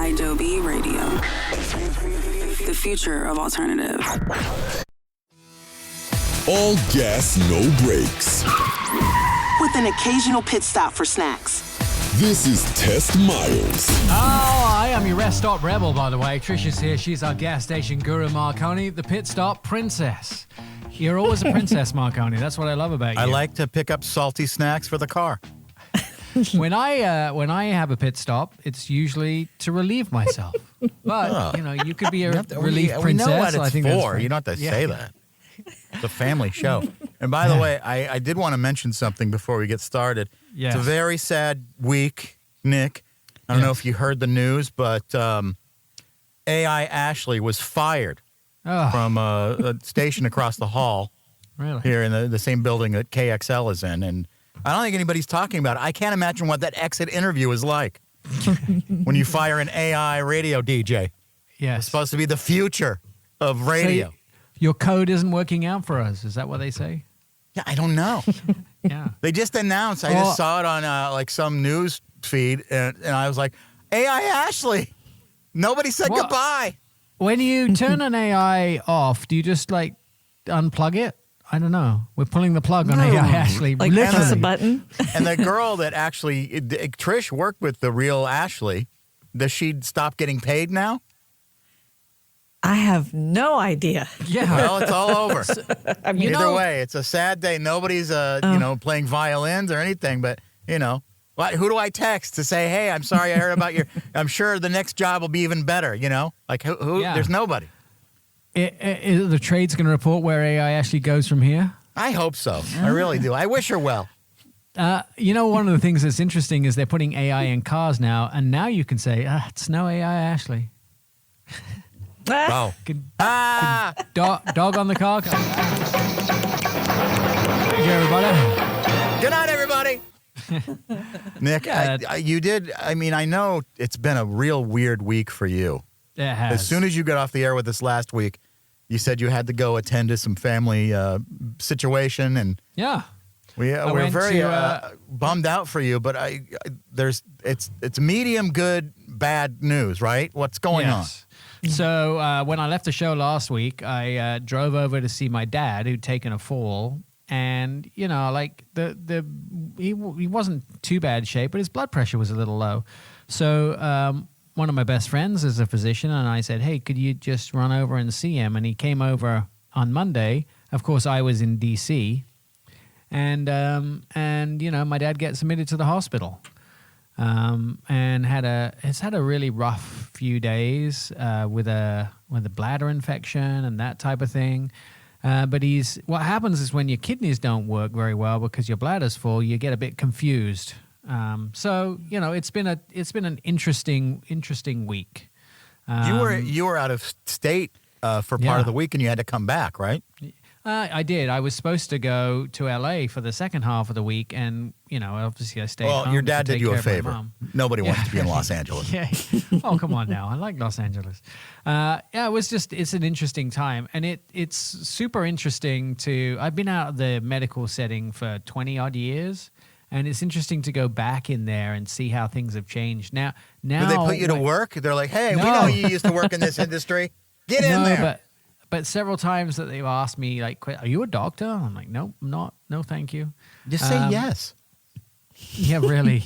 iDoby Radio. The future of alternative. All gas, no brakes. With an occasional pit stop for snacks. This is Test Miles. Oh, I am your rest stop rebel, by the way. Trisha's here. She's our gas station guru, Marconi, the pit stop princess. You're always a princess, Marconi. That's what I love about you. I like to pick up salty snacks for the car. When I have a pit stop, it's usually to relieve myself. But you could be a relief princess. We know what I it's think for. You don't have to say that. It's a family show. And by the way, I did want to mention something before we get started. Yes. It's a very sad week, Nick. I don't know if you heard the news, but AI Ashley was fired from a station across the hall here in the same building that KXL is in. And I don't think anybody's talking about it. I can't imagine what that exit interview is like when you fire an AI radio DJ. Yes. It's supposed to be the future of radio. So your code isn't working out for us. Is that what they say? Yeah, I don't know. Yeah. They just announced. I just saw it on like some news feed, and I was like, AI Ashley. Nobody said goodbye. When you turn an AI off, do you just like unplug it? I don't know. We're pulling the plug on AI Ashley. Like press a button? And the girl that actually, Trish worked with the real Ashley, does she stop getting paid now? I have no idea. Yeah. Well, it's all over. Either way, it's a sad day. Nobody's, playing violins or anything, but, who do I text to say, hey, I'm sorry I heard about I'm sure the next job will be even better, Like, who? Yeah. There's nobody. Is the trade's going to report where AI Ashley goes from here? I hope so. I really do. I wish her well. One of the things that's interesting is they're putting AI in cars now, and now you can say, it's no AI Ashley. Oh. Dog on the car. Thank you, everybody. Good night, everybody. Nick, you did. I mean, I know it's been a real weird week for you. It has. As soon as you got off the air with us last week, you said you had to go attend to some family situation, and we're very bummed out for you. But it's medium good, bad news, right? What's going on? So when I left the show last week, I drove over to see my dad, who'd taken a fall, and he wasn't too bad shape, but his blood pressure was a little low. So one of my best friends is a physician, and I said, hey, could you just run over and see him? And he came over on Monday. Of course, I was in D.C., and my dad gets admitted to the hospital. And it's had a really rough few days with a bladder infection and that type of thing. But what happens is when your kidneys don't work very well because your bladder's full, you get a bit confused. So it's been an interesting week. You were out of state for part of the week, and you had to come back, right? I did. I was supposed to go to LA for the second half of the week, and obviously I stayed home. Well, your dad to did take you care a of my favor. mom. Nobody wants to be in Los Angeles. Yeah. Oh, come on now. I like Los Angeles. It's an interesting time, and it's super interesting I've been out of the medical setting for 20 odd years, and it's interesting to go back in there and see how things have changed. Now, did they put you to work? They're like, hey, we know you used to work in this industry. Get in there. But several times that they've asked me, like, are you a doctor? I'm like, nope, I'm not. No, thank you. Just say yes. Yeah, really.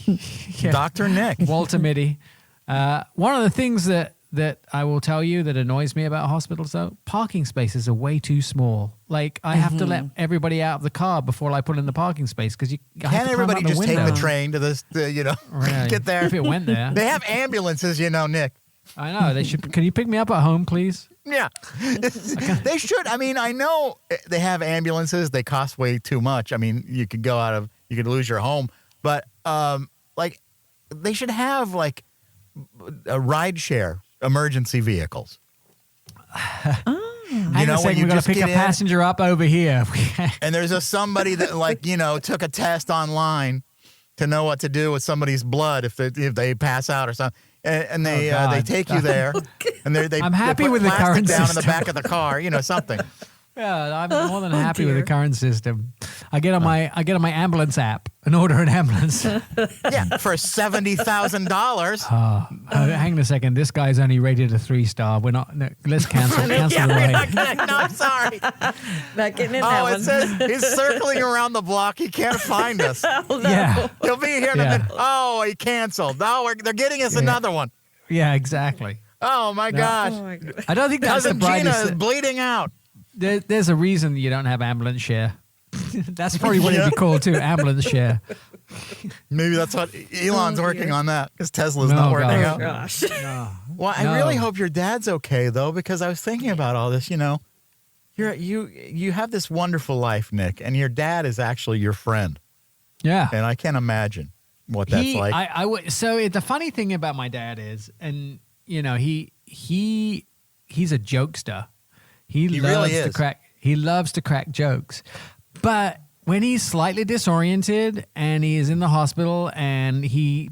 Yeah. Dr. Nick. Walter Mitty. One of the things that I will tell you that annoys me about hospitals, though, parking spaces are way too small. Like, I have to let everybody out of the car before I put in the parking space because can't everybody just take the train to this, really? Get there? If it went there. They have ambulances, Nick. I know. They should. Can you pick me up at home, please? Yeah. They should. I mean, I know they have ambulances. They cost way too much. I mean, you could lose your home. But, they should have, a rideshare emergency vehicles. Hang on a second, we're going to pick a passenger up over here. And there's somebody that, took a test online to know what to do with somebody's blood if they pass out or something. And they take you there, and they I'm happy put with the current down system. in the back of the car, something. Yeah, I'm more than happy with the dear. current system. I get on my ambulance app and order an ambulance. Yeah, for $70,000. Hang on a second. This guy's only rated a 3-star. We're not. No, let's cancel the ride. No, I'm sorry. Not getting in that Oh, one. it says he's circling around the block. He can't find us. Yeah, He'll be here in a Yeah. minute. Oh, he canceled. No, they're getting us another one. yeah, exactly. Oh, my gosh. Oh my God. I don't think that's the Cousin Gina brightest. is bleeding out. There's a reason you don't have ambulance share. That's probably what it'd be called too, ambulance share. Maybe that's what Elon's working on that because Tesla's No, not working God. out. Gosh. Well, I No. really hope your dad's okay though, because I was thinking about all this. You know, you have this wonderful life, Nick, and your dad is actually your friend, Yeah. and I can't imagine what that's like. So the funny thing about my dad is, and you know, he's a jokester. He loves really to is. crack. He loves to crack jokes, but when he's slightly disoriented and he is in the hospital and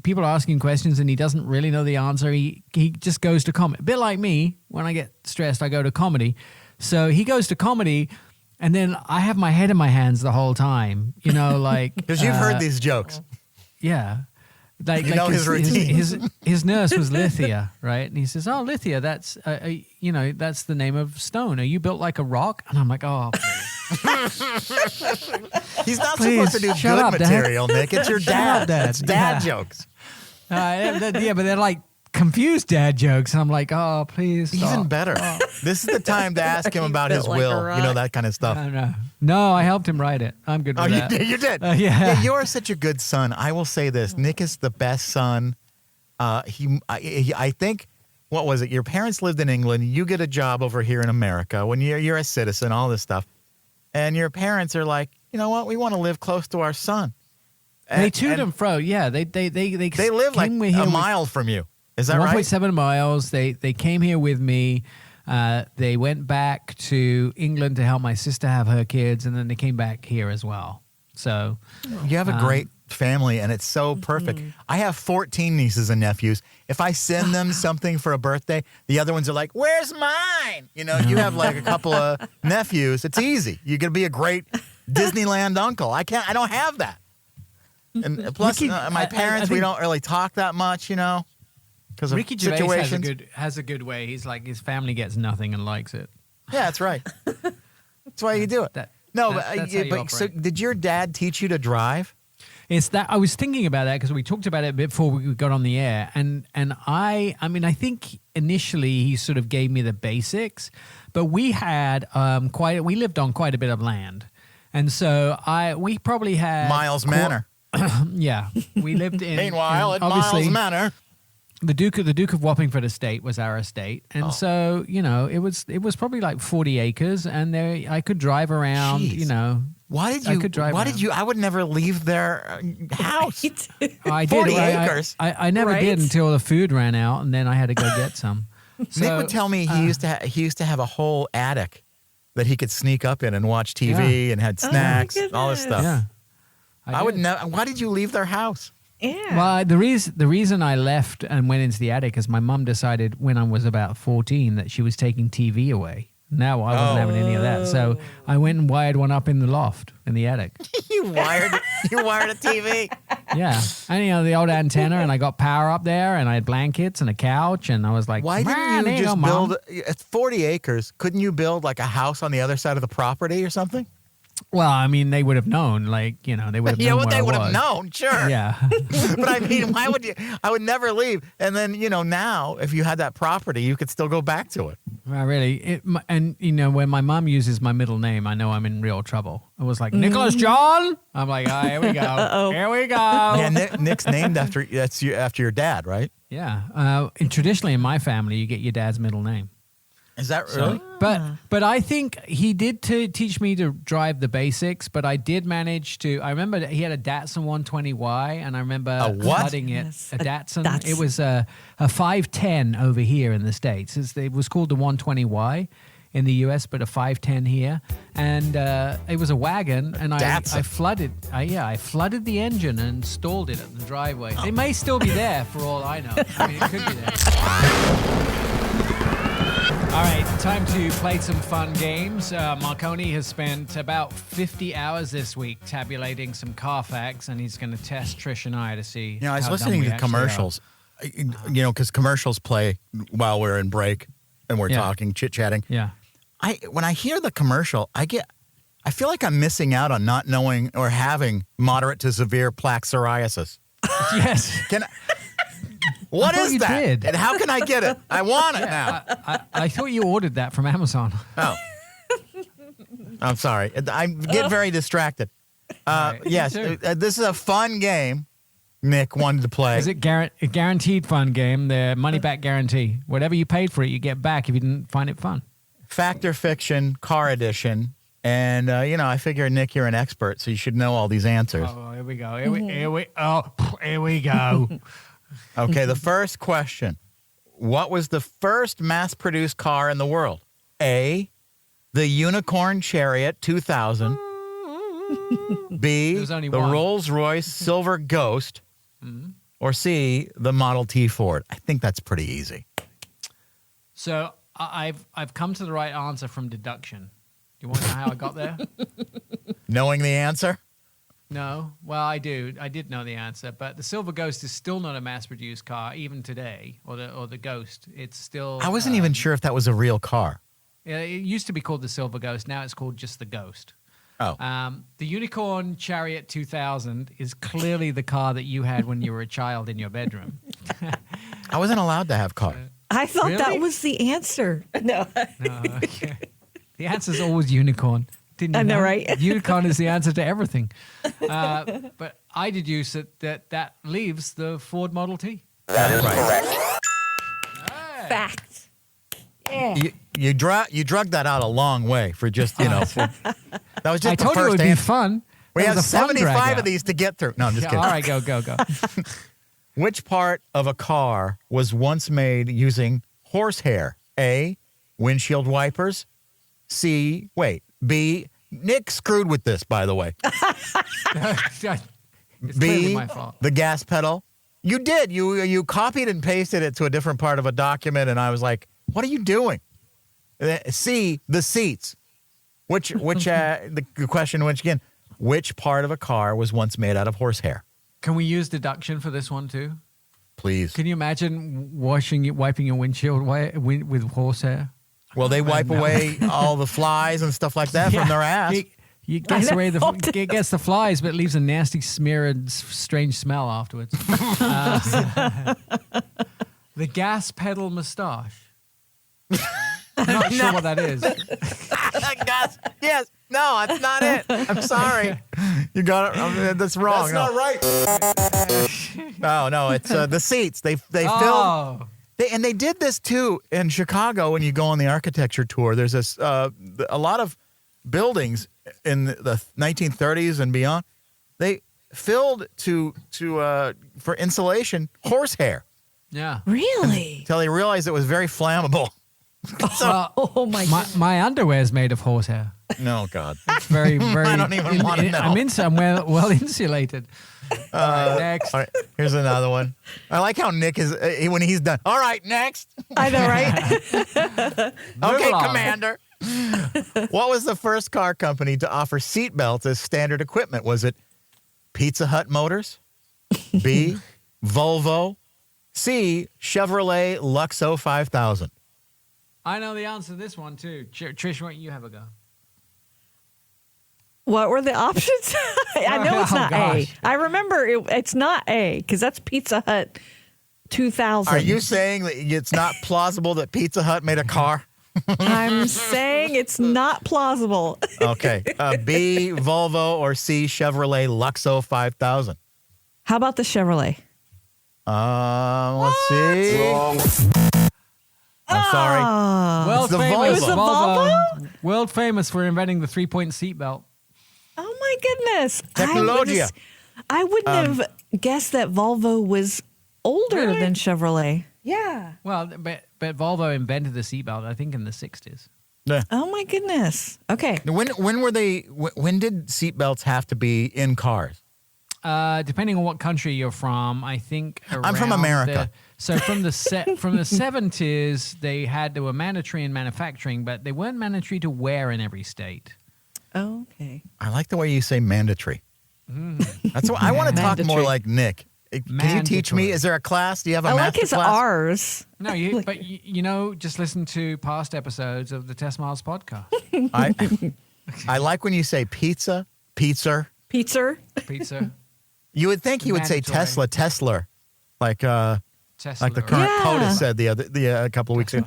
people are asking questions and he doesn't really know the answer, he just goes to comedy. A bit like me, when I get stressed, I go to comedy. So he goes to comedy, and then I have my head in my hands the whole time. You know, like Because you've heard these jokes. yeah. Like, You know his routine. His nurse was Lithia, right? And he says, "Oh, Lithia, that's that's the name of stone. Are you built like a rock?" And I'm like, "Oh, He's not Please, supposed to do shut good up, Dad. material, Nick. It's your Shut dad. up, Dad. It's dad Yeah. jokes. yeah, but they're like confused dad jokes." And I'm like, "Oh, please, stop." Even better. This is the time to ask him about his built like a will. You know, rock. that kind of stuff. No, I helped him write it. I'm good Oh, with you that. did. You did. Yeah. You're such a good son. I will say this: Nick is the best son. I think. What was it? Your parents lived in England. You get a job over here in America when you're a citizen. All this stuff, and your parents are like, you know what? We want to live close to our son. They toed and fro. Yeah, they live like came here a with mile from you. Is that right? 1.7 miles. They came here with me. They went back to England to help my sister have her kids, and then they came back here as well. So You have a great family, and it's so perfect. I have 14 nieces and nephews. If I send them something for a birthday, the other ones are like, "Where's mine?" You know, you have like a couple of nephews. It's easy. You're gonna be a great Disneyland uncle. I don't have that. And plus, Ricky, my I parents, we think- don't really talk that much, you know, because of Ricky Gervais situations. has a good way. He's like, his family gets nothing and likes it. Yeah, that's right. That's why you do it. That's how you so operate. did your dad teach you to drive? It's that I was thinking about that because we talked about it before we got on the air, and I mean I think initially he sort of gave me the basics, but we had we lived on quite a bit of land, and so we probably had Miles Manor. Yeah, we lived in. Meanwhile, in, at obviously, Miles Manor. the Duke of Wappingford estate was our estate, and so you know it was probably like 40 acres, and there I could drive around. Jeez. You know, Why did I you? could drive Why around. did you? I would never leave their house. I 40 did. acres. I never Right? did until the food ran out, and then I had to go get some. So, Nick would tell me he used to have a whole attic that he could sneak up in and watch TV and had snacks, all this stuff. Yeah, I would did. never. Why did you leave their house? Yeah. Well, the reason I left and went into the attic is my mum decided when I was about 14 that she was taking TV away. No, I wasn't having any of that. So I went and wired one up in the loft in the attic. You wired a TV. Yeah, and you know the old antenna, and I got power up there, and I had blankets and a couch, and I was like, Why "Man, didn't you there just go, Mom." build? It's 40 acres. Couldn't you build like a house on the other side of the property or something? Well, I mean, they would have known, like you know, they would have known. Yeah, what where they I would have was. known, sure. Yeah. But I mean, why would you? I would never leave. And then, you know, now if you had that property, you could still go back to it. Well, really, and you know, when my mom uses my middle name, I know I'm in real trouble. It was like Nicholas John. I'm like, oh, here we go. Here we go. Yeah, Nick's named after your dad, right? Yeah. And traditionally in my family, you get your dad's middle name. Is that really? But I think he did teach me to drive the basics. But I did manage to. I remember that he had a Datsun 120Y, and I remember A what? flooding it. Yes, A a Datsun. Datsun. It was a 510 over here in the States. It was called the 120Y in the US, but a 510 here, and it was a wagon, and I Datsun. flooded. I flooded the engine and stalled it at the driveway. It may still be there for all I know. I mean, it could be there. All right, time to play some fun games. Marconi has spent about 50 hours this week tabulating some car facts, and he's going to test Trish and I to see. You know, I was how listening dumb we to actually commercials, you know, because commercials play while we're in break and we're Yeah. talking, chit-chatting. Yeah. When I hear the commercial, I feel like I'm missing out on not knowing or having moderate to severe plaque psoriasis. Yes. What thought is you that? did. And how can I get it? I want it now. I thought you ordered that from Amazon. Oh. I'm sorry. I get very distracted. Right. Yes, Me too. this is a fun game Nick wanted to play. Is it a guaranteed fun game? The money back guarantee. Whatever you paid for it, you get back if you didn't find it fun. Fact or fiction, car edition. And, you know, I figure, Nick, you're an expert, so you should know all these answers. Oh, here we go. Here we go. Okay, the first question. What was the first mass-produced car in the world? A, the Unicorn Chariot 2000. B, There's only the one. Rolls-Royce Silver Ghost. Or C, the Model T Ford. I think that's pretty easy. So I've come to the right answer from deduction. You want to know how I got there? Knowing the answer? No. Well, I do. I did know the answer, but the Silver Ghost is still not a mass-produced car even today, or the Ghost. It's still. I wasn't even sure if that was a real car. Yeah, it used to be called the Silver Ghost. Now it's called just the Ghost. Oh. The Unicorn Chariot 2000 is clearly the car that you had when you were a child in your bedroom. I wasn't allowed to have cars. I thought Really? that was the answer. No. No, okay. The answer is always unicorn. Didn't you I know, right? Unicorn is the answer to everything. But I deduce that leaves the Ford Model T. Fact. Yeah. You drug that out a long way for just, you know. That was just I the told you it first would be answer. fun. We That have was a fun 75 drag of out. these to get through. No, I'm just Yeah, kidding. all right, go. Which part of a car was once made using horsehair? A, windshield wipers. B, Nick screwed with this, by the way. It's clearly B, my fault. the gas pedal. You did. You copied and pasted it to a different part of a document, and I was like, what are you doing? C, the seats. The question, which again, which part of a car was once made out of horsehair? Can we use deduction for this one too? Please. Can you imagine wiping your windshield with horsehair? Well, they wipe away all the flies and stuff like that from their ass. It gets I away know. it gets the flies, but it leaves a nasty smear and strange smell afterwards. The gas pedal moustache. I'm not sure what that is. Gas. Yes. No, that's not it. I'm sorry. You got it. That's wrong. That's not right. No, it's the seats. They filmed. Oh, They did this too in Chicago when you go on the architecture tour. There's this a lot of buildings in the 1930s and beyond. They filled for insulation horsehair Ah. yeah. Really? until they realized it was very flammable. Oh my God. My underwear is made of horsehair. No, God. It's very, very. I don't even wanna know. I'm well insulated. All right, next. All right, here's another one. I like how Nick is when he's done. All right, next. I know, right? Okay, along. Commander. What was the first car company to offer seatbelts as standard equipment? Was it Pizza Hut Motors? B, Volvo? C, Chevrolet Luxo 5000? I know the answer to this one too. Trish, why don't you have a go? What were the options? I know it's Oh, not gosh. A. I remember it's not A because that's Pizza Hut 2000. Are you saying that it's not plausible that Pizza Hut made a car? I'm saying it's not plausible. Okay. B, Volvo, or C, Chevrolet Luxo 5000? How about the Chevrolet? Let's see. Wrong. I'm sorry. World the famous. Volvo. It was the Volvo? World famous for inventing the 3-point seatbelt. Oh my goodness. Technologia. I wouldn't have guessed that Volvo was older Really? than Chevrolet. Yeah. Well, but Volvo invented the seatbelt, I think, in the 60s. Yeah. Oh my goodness. Okay. When were they? When did seatbelts have to be in cars? Depending on what country you're from, I think I'm from around America. So from the 70s, they were mandatory in manufacturing, but they weren't mandatory to wear in every state. Oh, okay. I like the way you say mandatory. That's what I want to talk more Mandatory. like Nick. Can you teach me? Mandatory. Is there a class? Do you have a I like master his class? R's. No, but you know, just listen to past episodes of the Test Miles podcast. I like when you say pizza, pizza. Pizza. Pizza, You would think he would say Mandatory. Tesla, like Tesla. the current Yeah. POTUS said a couple of weeks ago.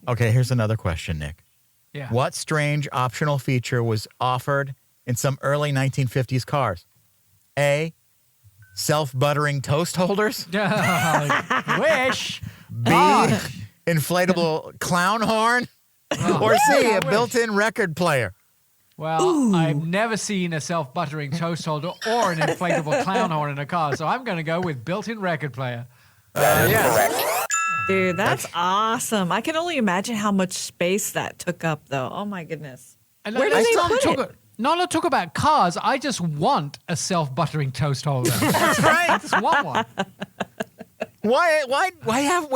Okay, here's another question, Nick. Yeah. What strange optional feature was offered in some early 1950s cars? A, self-buttering toast holders. Wish. B, inflatable clown horn. Or C, a built-in record player. Well, I've never seen a self-buttering toast holder or an inflatable clown horn in a car, so I'm going to go with built-in record player. Dude, that's awesome. I can only imagine how much space that took up, though. Oh, my goodness. And Where do let's they not put talk, it? Not talk about cars. I just want a self-buttering toast holder. That's right. I just want one. Why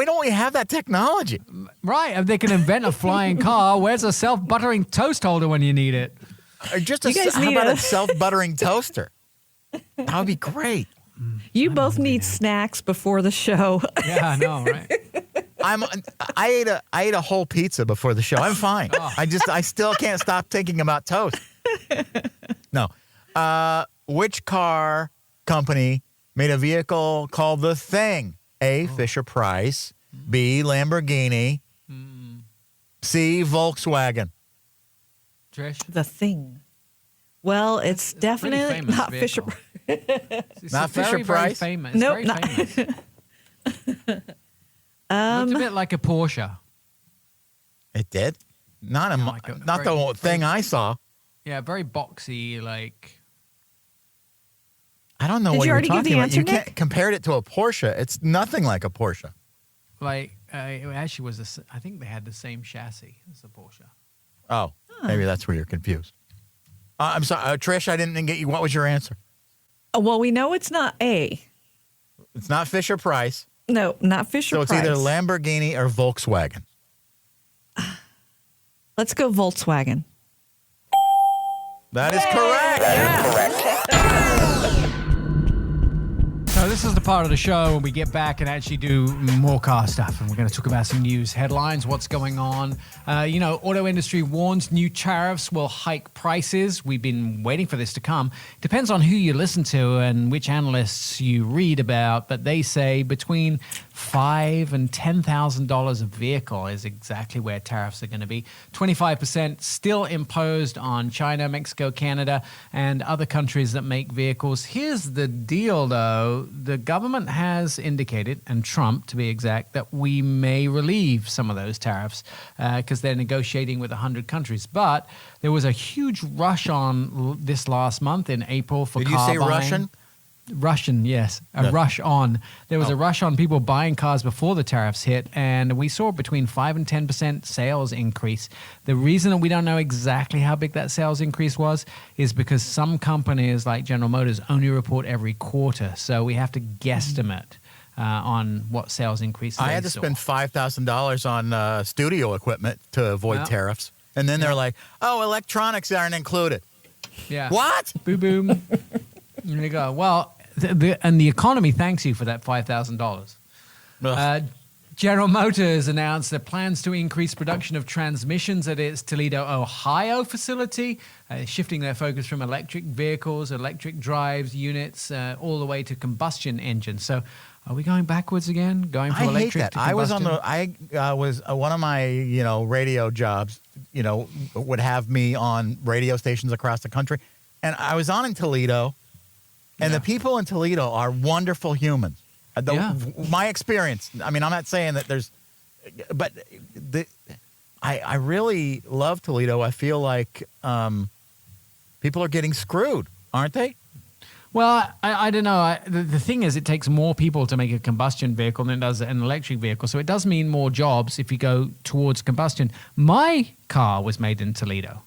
don't we have that technology? Right. If they can invent a flying car, where's a self-buttering toast holder when you need it? Or just You guys how need about a- a self-buttering toaster? That would be great. You both need snacks before the show. Yeah, I know, right? I ate a whole pizza before the show. I'm fine. I still can't stop thinking about toast. No. Which car company made a vehicle called the Thing? A, Fisher Price. B, Lamborghini. C, Volkswagen. Trish? The Thing. Well, it's It's a pretty definitely famous not vehicle. Fisher. It's Not very, Fisher very Price? famous. Nope, Very not- famous. Looked a bit like a Porsche. It did? Not like a not very- the thing I saw. Yeah, very boxy, like... I don't know Did what you you're already give talking the about. answer, You can't Nick? compare it to a Porsche. It's nothing like a Porsche. Like, it actually was, I think they had the same chassis as the Porsche. Oh, maybe that's where you're confused. I'm sorry, Trish, I didn't get you. What was your answer? Oh, well, we know it's not A. It's not Fisher Price. No, not Fisher So it's Price. either Lamborghini or Volkswagen. Let's go Volkswagen. That is correct. So this is the part of the show when we get back and actually do more car stuff, and we're going to talk about some news headlines, what's going on. Auto industry warns new tariffs will hike prices. We've been waiting for this to come. Depends on who you listen to and which analysts you read about, but they say between $5,000 and $10,000 a vehicle is exactly where tariffs are going to be. 25% still imposed on China, Mexico, Canada, and other countries that make vehicles. Here's the deal, though. The government has indicated, and Trump to be exact, that we may relieve some of those tariffs because they're negotiating with 100 countries. But there was a huge rush on this last month in April for Did you car say buying. Russian? Russian, yes. A rush on. There was a rush on people buying cars before the tariffs hit, and we saw between 5 and 10% sales increase. The reason that we don't know exactly how big that sales increase was is because some companies like General Motors only report every quarter, so we have to guesstimate on what sales increase I they had to saw. spend $5,000 on studio equipment to avoid Yeah. tariffs. And then they're like, oh, electronics aren't included. Yeah. What? Boom, boom. There you go. Well, and the economy thanks you for that $5,000. Ugh. General Motors announced their plans to increase production of transmissions at its Toledo, Ohio facility, shifting their focus from electric vehicles, electric drives, units, all the way to combustion engines. So are we going backwards again? Going from I hate electric that. to I was combustion? was one of my, radio jobs, would have me on radio stations across the country. And I was on in Toledo, and Yeah. the people in Toledo are wonderful humans. Yeah. My experience, I mean, I'm not saying that but I really love Toledo. I feel like people are getting screwed, aren't they? Well, I don't know. The thing is, it takes more people to make a combustion vehicle than it does an electric vehicle. So it does mean more jobs if you go towards combustion. My car was made in Toledo.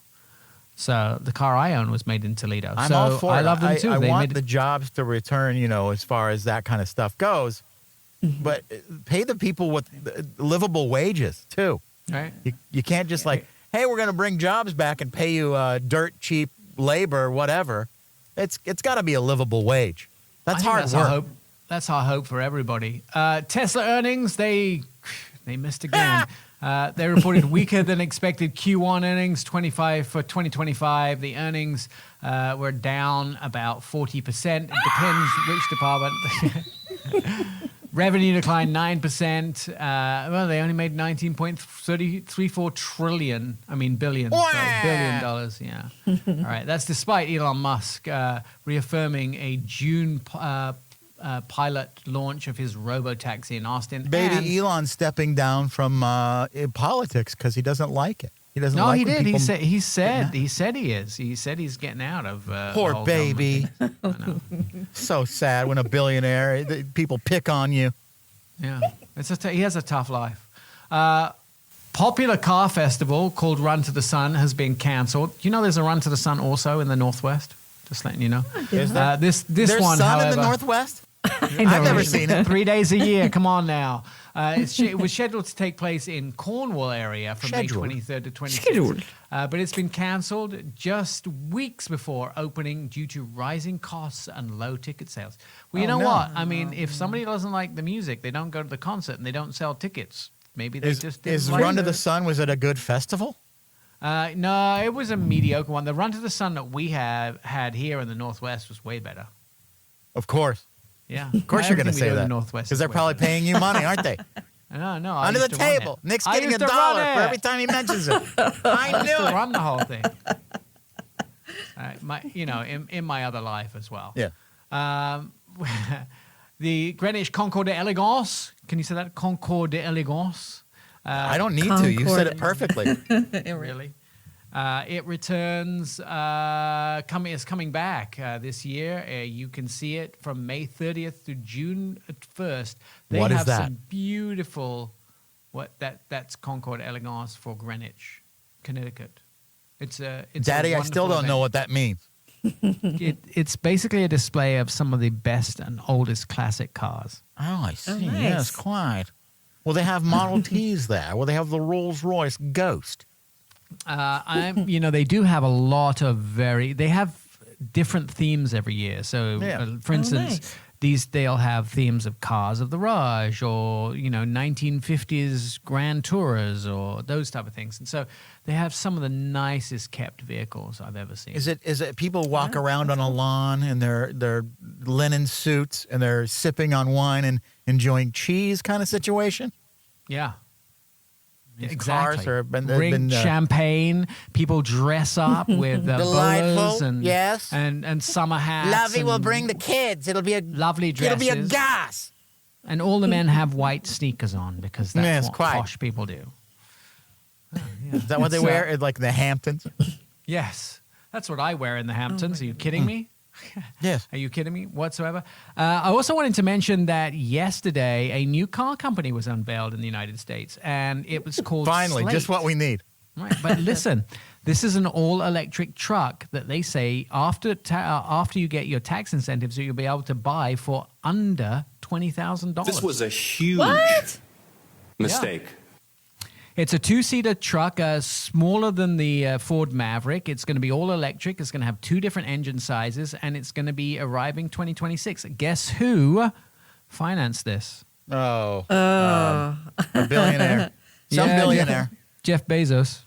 So the car I own was made in Toledo. I'm so all for I it. love them too. I They want made the jobs to return, as far as that kind of stuff goes. but pay the people with livable wages too. Right. You can't just like, hey, we're going to bring jobs back and pay you dirt cheap labor, whatever. It's got to be a livable wage. That's hard work. That's our hope for everybody. Tesla earnings, they missed again. They reported weaker than expected Q1 earnings, 25 for 2025. The earnings were down about 40%. It depends which department. Revenue declined 9%. Well, they only made $19.34 trillion. I mean, billion. Sorry, $1 billion. Yeah. All right. That's despite Elon Musk reaffirming a June pilot launch of his robotaxi in Austin. Baby Elon stepping down from politics because he doesn't like it. He doesn't. No, like he when did. people- He said he is. He said he's getting out of the Poor whole baby. government thing. I know. So sad when a billionaire, people pick on you. Yeah, he has a tough life. Popular car festival called Run to the Sun has been cancelled. You know, there's a Run to the Sun also in the Northwest. Just letting you know. Is there? This There's one, sun however, in the Northwest? I've never seen it. 3 days a year. Come on now. It was scheduled to take place in Cornwall area from Scheduled. May 23rd to 26th. Scheduled. But it's been cancelled just weeks before opening due to rising costs and low ticket sales. Well, you know no. what? I mean, if somebody doesn't like the music, they don't go to the concert and they don't sell tickets. Maybe they just didn't Is like Run to it. the Sun, was it a good festival? No, it was a mediocre one. The Run to the Sun that we had here in the Northwest was way better. Of course. Yeah, Of course you're going to say that. Northwest Because they're probably paying you money, aren't they? No, I Under the used to run table. it. Nick's I getting used $1 to run for it. every time he mentions it. I I used knew to it. run the whole thing. In my other life as well. Yeah. The Greenwich Concours d'Elegance. Can you say that? Concours d'Elegance. I don't need to. You said it perfectly. Really? It returns, is coming back this year. You can see it from May 30th to June 1st. They What is have that? some beautiful, that's Concord Elegance for Greenwich, Connecticut. It's a Daddy, I still wonderful don't know what that means. It's basically a display of some of the best and oldest classic cars. Oh, I see. nice. Yes, quite. Will they have Model Ts there? Will they have the Rolls-Royce Ghost? They do have a lot of they have different themes every year. So, Yeah. for instance, nice. they'll have themes of cars of the Raj or 1950s Grand Tourers or those type of things. And so they have some of the nicest kept vehicles I've ever seen. Is it people walk around on a lawn in their linen suits and they're sipping on wine and enjoying cheese kind of situation? Yeah. These Exactly. cars are been champagne. People dress up with Delightful, boas and yes. and summer hats. Lovey will and bring the kids. It'll be a lovely dresses. It'll be a gas. And all the men have white sneakers on because that's Yes, what quite. posh people do. Is that what they So- wear at like the Hamptons? Yes, that's what I wear in the Hamptons. Are you kidding me? Yes. Are you kidding me whatsoever? I also wanted to mention that yesterday a new car company was unveiled in the United States, and it was called Finally, Slate. just what we need. Right, but listen, this is an all-electric truck that they say after you get your tax incentives, you'll be able to buy for under $20,000. This was a huge What? mistake. It's a two-seater truck, smaller than the Ford Maverick. It's going to be all electric. It's going to have two different engine sizes, and it's going to be arriving 2026. Guess who financed this? Oh. A billionaire. Some Yeah, billionaire. Jeff Bezos.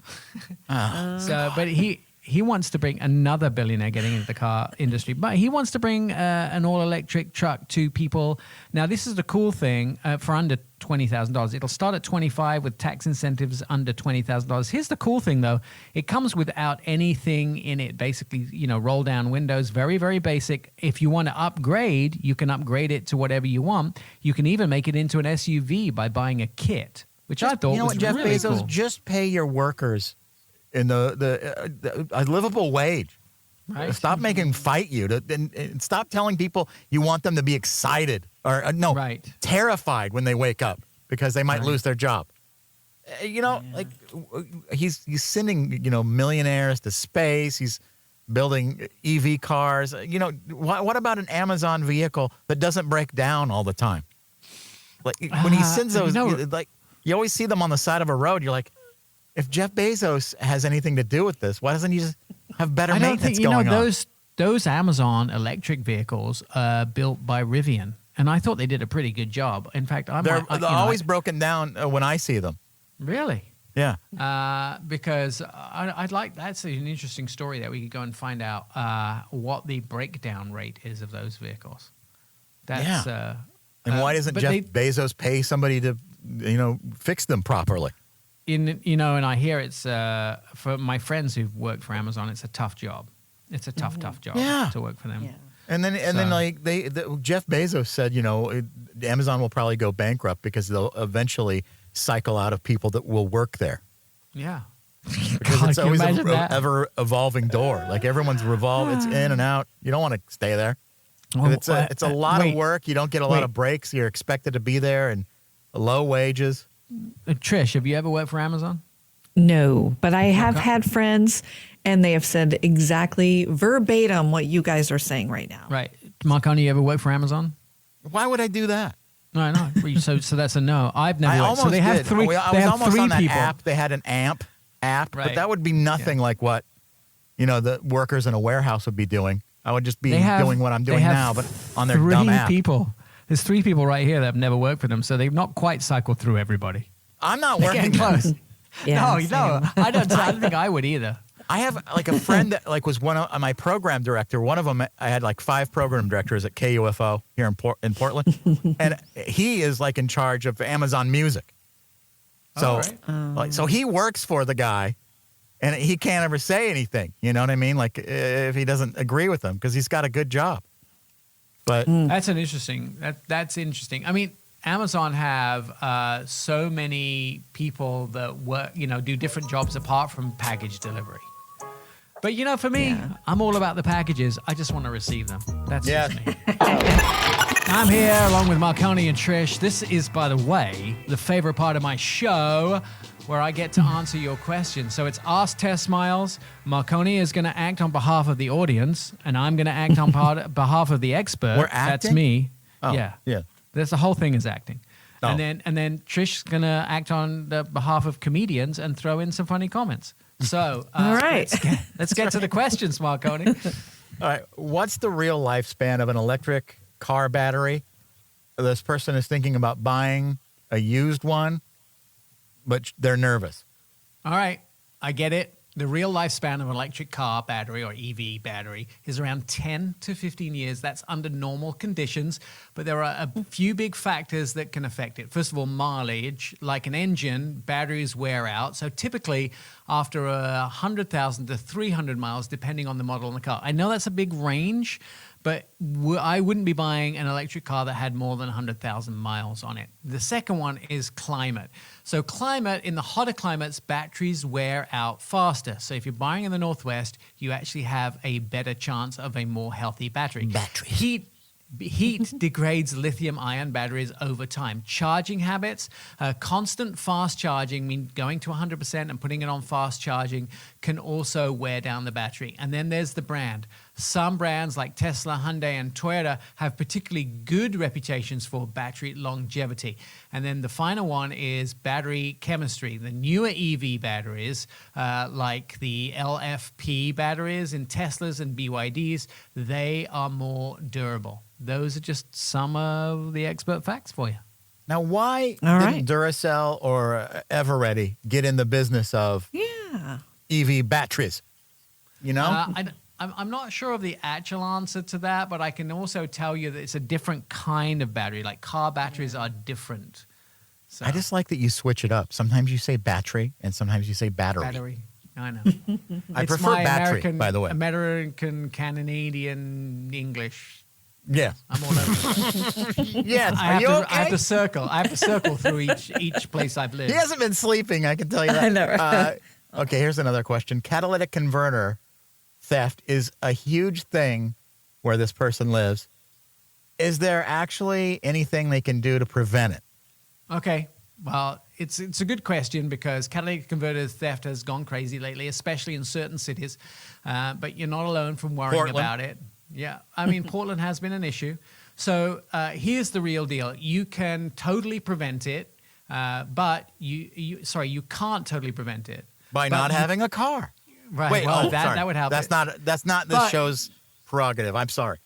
Ah. So, but he wants to bring another billionaire getting into the car industry, but he wants to bring an all-electric truck to people. Now, this is the cool thing for under $20,000. It'll start at $25,000 with tax incentives under $20,000. Here's the cool thing, though. It comes without anything in it. Basically, roll down windows, very, very basic. If you want to upgrade, you can upgrade it to whatever you want. You can even make it into an SUV by buying a kit, which I thought You know was what, Jeff really Bezos? cool. Just pay your workers in a livable wage. Right. Stop making them fight you. And stop telling people you want them to be excited or Right. terrified when they wake up because they might lose their job. Like he's sending millionaires to space. He's building EV cars. What about an Amazon vehicle that doesn't break down all the time? Like when he sends you those, know- like you always see them on the side of a road. You're like, if Jeff Bezos has anything to do with this, why doesn't he just have better I don't maintenance think, going on? those Amazon electric vehicles are built by Rivian. And I thought they did a pretty good job. In fact, They're always broken down when I see them. Really? Yeah. Because I'd like, that's an interesting story that we could go and find out what the breakdown rate is of those vehicles. That's, And why doesn't but Jeff Bezos pay somebody to, fix them properly? and I hear it's, for my friends who've worked for Amazon, it's a tough job. It's a tough job Yeah. to work for them. Yeah. And then Jeff Bezos said, Amazon will probably go bankrupt because they'll eventually cycle out of people that will work there. Yeah. Because God, it's can you always imagine an that? ever evolving door. Like everyone's it's in and out. You don't want to stay there. Well, It's a lot wait. of work. You don't get a lot of breaks. You're expected to be there and low wages. Trish, have you ever worked for Amazon? No, but I have had friends, and they have said exactly verbatim what you guys are saying right now. Right. Marconi, you ever worked for Amazon? Why would I do that? No, no. So that's a no. I've never I worked. almost So they have did. three. I They was have almost three on that people. app. They had an app, but Right. that would be nothing like what the workers in a warehouse would be doing. I would just be They have- doing what I'm they doing have now, but on their three dumb app. people. There's three people right here that have never worked for them, so they've not quite cycled through everybody. I'm not They're working. getting close. Yeah, no, same. I don't think I would either. I have like a friend that was one of my program director. One of them, I had like 5 program directors at KUFO here in Portland, and he is like in charge of Amazon Music. So, so he works for the guy, and he can't ever say anything. You know what I mean? Like if he doesn't agree with him because he's got a good job. But That's that's interesting. I mean, Amazon have so many people that work, do different jobs apart from package delivery. But for me, I'm all about the packages. I just want to receive them. That's just me. I'm here along with Marconi and Trish. This is, by the way, the favorite part of my show where I get to answer your questions. So it's Ask Tess Miles. Marconi is going to act on behalf of the audience, and I'm going to act on behalf of the expert. We're That's acting? me. Oh, yeah. yeah. That's the whole thing is acting. Oh. And then Trish's going to act on the behalf of comedians and throw in some funny comments. So All right. let's get to the questions, Marconi. all right, what's the real lifespan of an electric car battery? This person is thinking about buying a used one, but they're nervous. All right, I get it. The real lifespan of an electric car battery or EV battery is around 10 to 15 years. That's under normal conditions, but there are a few big factors that can affect it. First of all, mileage. Like an engine, batteries wear out. So typically after 100,000 to 300 miles, depending on the model in the car. I know that's a big range, but I wouldn't be buying an electric car that had more than 100,000 miles on it. The second one is climate. So climate, in the hotter climates, batteries wear out faster. So if you're buying in the Northwest, you actually have a better chance of a more healthy battery. Heat degrades lithium-ion batteries over time. Charging habits, constant fast charging, going to 100% and putting it on fast charging can also wear down the battery. And then there's the brand. Some brands like Tesla, Hyundai, and Toyota have particularly good reputations for battery longevity. And then the final one is battery chemistry. The newer EV batteries, like the LFP batteries in Teslas and BYDs, they are more durable. Those are just some of the expert facts for you. Now, why All didn't right. Duracell or Eveready get in the business of EV batteries? I'm not sure of the actual answer to that, but I can also tell you that it's a different kind of battery. Like car batteries are different. So, I just like that you switch it up. Sometimes you say battery and sometimes you say battery. battery. I know. I It's prefer my battery, by the way. American, Canadian, English. Yeah. I'm all over. Yes. I Are have you to, okay? I have to circle. I have to circle through each place I've lived. He hasn't been sleeping, I can tell you that. I know, right? Okay, here's another question. Catalytic converter theft is a huge thing where this person lives. Is there actually anything they can do to prevent it? Okay. Well, it's a good question because catalytic converter theft has gone crazy lately, especially in certain cities. But you're not alone from worrying Portland. about it. Yeah. I mean, Portland has been an issue. So here's the real deal. You can totally prevent it, but you can't totally prevent it. By But not you- having a car. Right. Wait, well, sorry. that would help. That's it. not this But- show's prerogative. I'm sorry.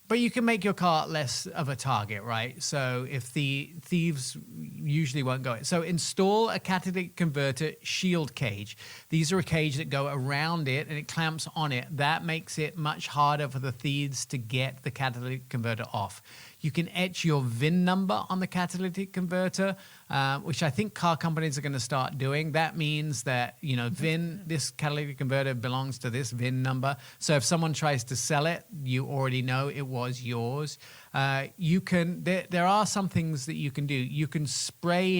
But you can make your car less of a target, right? So if the thieves usually won't go. So install a catalytic converter shield cage. These are a cage that go around it and it clamps on it. That makes it much harder for the thieves to get the catalytic converter off. You can etch your VIN number on the catalytic converter, which I think car companies are going to start doing. That means that, this catalytic converter belongs to this VIN number. So if someone tries to sell it, you already know it was yours. There are some things that you can do. You can spray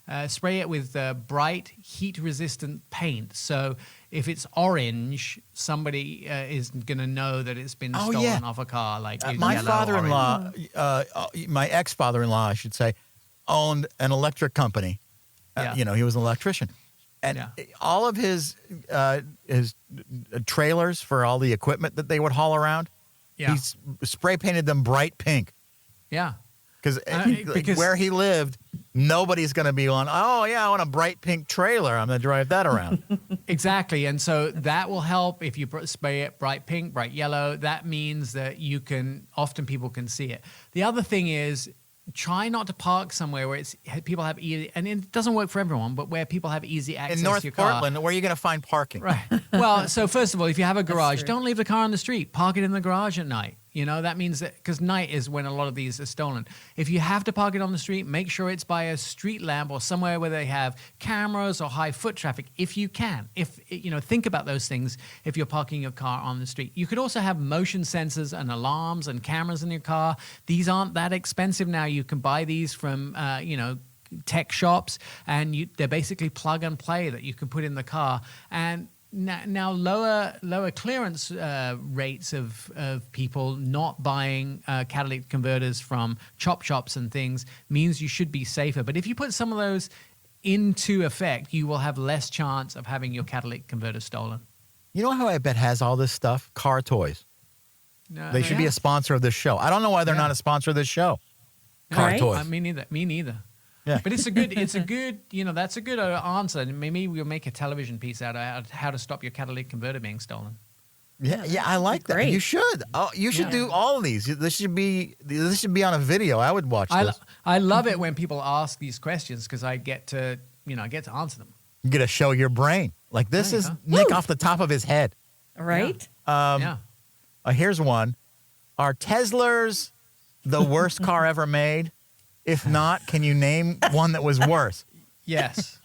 it with bright heat-resistant paint. So if it's orange, somebody is going to know that it's been stolen off a car. Like My yellow, father-in-law, orange. my ex-father-in-law, I should say, owned an electric company. Yeah. He was an electrician. And Yeah. all of his trailers for all the equipment that they would haul around, Yeah. he spray painted them bright pink. Yeah. Because Because- where he lived, nobody's going to be on, oh, yeah, I want a bright pink trailer. I'm going to drive that around. Exactly. And so that will help if you spray it bright pink, bright yellow. That means that often people can see it. The other thing is, try not to park somewhere where people have easy, and it doesn't work for everyone, but where people have easy access In North to your car. Portland, where are you going to find parking? Right. Well, so first of all, if you have a garage, true. don't leave the car on the street. Park it in the garage at night. That means that because night is when a lot of these are stolen. If you have to park it on the street, make sure it's by a street lamp or somewhere where they have cameras or high foot traffic if you can. Think about those things if you're parking your car on the street. You could also have motion sensors and alarms and cameras in your car. These aren't that expensive now. You can buy these from, tech shops, and they're basically plug and play that you can put in the car. And now lower clearance rates of people not buying catalytic converters from chop shops and things means you should be safer. But if you put some of those into effect, you will have less chance of having your catalytic converter stolen. You know how I bet has all this stuff? Car toys. They should be a sponsor of this show. I don't know why they're not a sponsor of this show. Car Right. toys. Me neither. Yeah. But it's a good, that's a good answer. And maybe we'll make a television piece out of how to stop your catalytic converter being stolen. Yeah, I like that. Great. You should. Oh, you should Yeah. do all of these. This should be on a video. I would watch this. I love it when people ask these questions because I get to answer them. You get to show your brain. Like this There you is go. Nick off the top of his head. Right? Yeah. Here's one. Are Teslas the worst car ever made? If not, can you name one that was worse? Yes.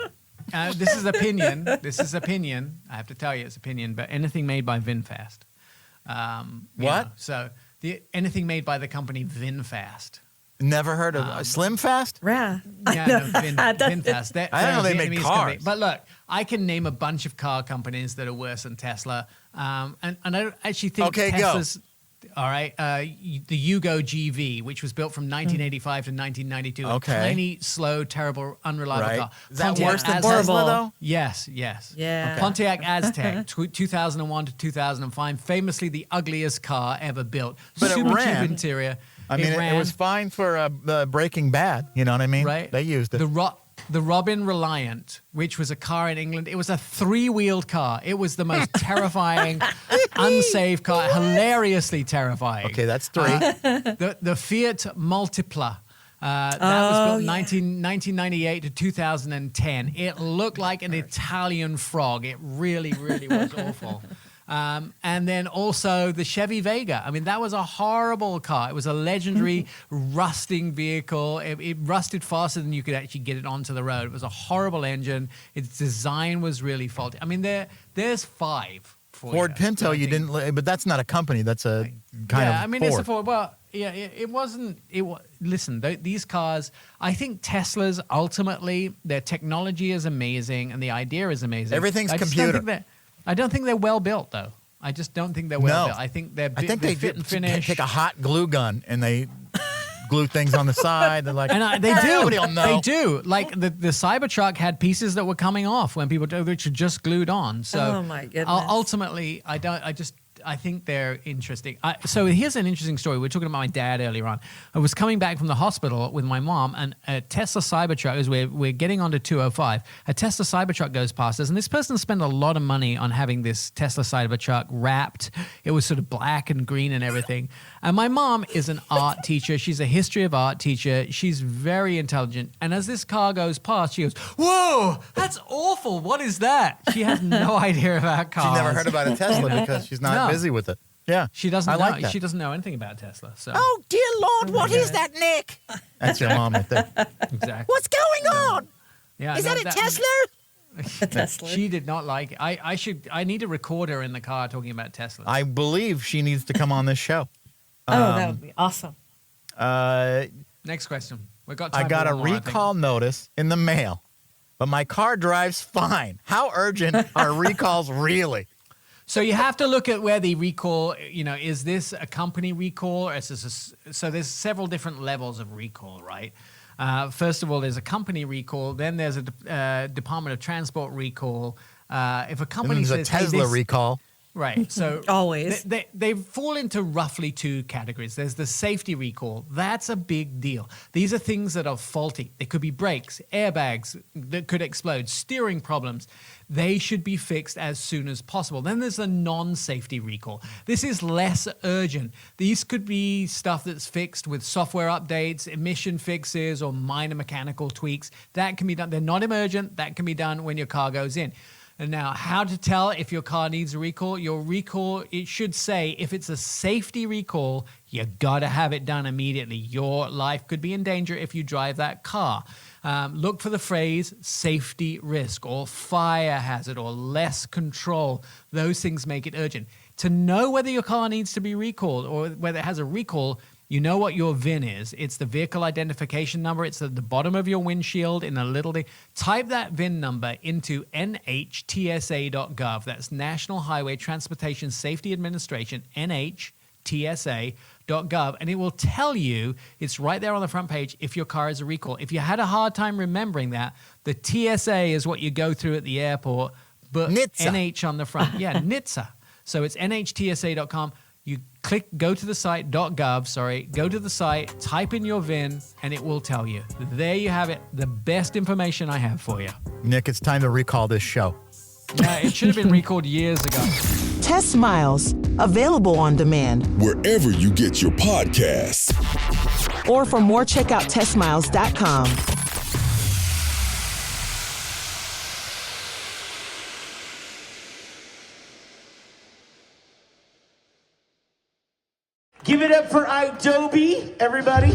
This is opinion. I have to tell you, it's opinion. But anything made by VinFast. What? So anything made by the company VinFast. Never heard of Slim Fast? Yeah. Yeah, no, VinFast. They're I didn't know a they made Vietnamese cars. company. But look, I can name a bunch of car companies that are worse than Tesla. And I don't actually think Okay, go. Tesla's. All right. The Yugo GV, which was built from 1985 to 1992. Okay. A tiny, slow, terrible, unreliable Right. car. Is that Pontiac worse than Aztec- Tesla, Horrible. though? Yes. Yeah. Okay. Pontiac Aztec, 2001 to 2005, famously the ugliest car ever built. But it Super ran. cheap interior. I mean, it ran. was fine for Breaking Bad. You know what I mean? Right. They used it. The Robin Reliant, which was a car in England, it was a 3-wheeled car. It was the most terrifying, unsafe car, hilariously terrifying. Okay, that's 3. The Fiat Multipla. That was built 1998 to 2010. It looked like an Italian frog. It really, really was awful. And then also the Chevy Vega. I mean, that was a horrible car. It was a legendary rusting vehicle. It rusted faster than you could actually get it onto the road. It was a horrible engine. Its design was really faulty. I mean, there's 5 for Ford you. Pinto, you didn't, but that's not a company. That's a kind of I mean, Ford. it's a Ford. Well, yeah, it wasn't. Listen, these cars. I think Teslas ultimately, their technology is amazing and the idea is amazing. Everything's I just computer. I don't think they're well built, though. I just don't think they're well No. built. I think they're. I think they fit and finish. take a hot glue gun and they glue things on the side. They're like, And they do. Nobody'll know. They do. Like the Cybertruck had pieces that were coming off when people which were just glued on. So Oh, my goodness. ultimately, I I think they're interesting. So here's an interesting story. We were talking about my dad earlier on. I was coming back from the hospital with my mom, and a Tesla Cybertruck, as we're getting onto 205, a Tesla Cybertruck goes past us, and this person spent a lot of money on having this Tesla Cybertruck wrapped. It was sort of black and green and everything. And my mom is an art teacher. She's a history of art teacher. She's very intelligent. And as this car goes past, she goes, "Whoa, that's awful. What is that?" She has no idea about cars. She's never heard about a Tesla because she's not busy with it. Yeah. She doesn't I know. like that. She doesn't know anything about Tesla. So Oh, dear Lord, what is that, Nick? That's your mom right there. exactly. What's going on? Yeah, Is no, that a Tesla? A Tesla. She did not like it. I need to record her in the car talking about Tesla. I believe she needs to come on this show. that would be awesome. Next question. We've got I time got for a one more, I think. recall notice in the mail, but my car drives fine. How urgent are recalls really? So you have to look at where the recall, is this a company recall? Or is this so there's several different levels of recall, right? First of all, there's a company recall. Then there's a Department of Transport recall. If a company There's a says, "Hey, Tesla this-" recall. Right. So Always. They fall into roughly two categories. There's the safety recall. That's a big deal. These are things that are faulty. They could be brakes, airbags that could explode, steering problems. They should be fixed as soon as possible. Then there's the non-safety recall. This is less urgent. These could be stuff that's fixed with software updates, emission fixes, or minor mechanical tweaks. That can be done. They're not emergent. That can be done when your car goes in. And now, how to tell if your car needs a recall? Your recall, it should say, if it's a safety recall, you got to have it done immediately. Your life could be in danger if you drive that car. Look for the phrase safety risk or fire hazard or less control. Those things make it urgent. To know whether your car needs to be recalled or whether it has a recall, you know what your VIN is. It's the vehicle identification number. It's at the bottom of your windshield in a little thing. Type that VIN number into NHTSA.gov. That's National Highway Transportation Safety Administration, NHTSA.gov. And it will tell you, it's right there on the front page, if your car is a recall. If you had a hard time remembering that, the TSA is what you go through at the airport, but NHTSA. NH on the front. Yeah, NHTSA. So it's NHTSA.com. You go to the site, .gov, go to the site, type in your VIN, and it will tell you. There you have it, the best information I have for you. Nick, it's time to recall this show. It should have been recalled years ago. Test Miles, available on demand. Wherever you get your podcasts. Or for more, check out testmiles.com. Give it up for Adobe, everybody.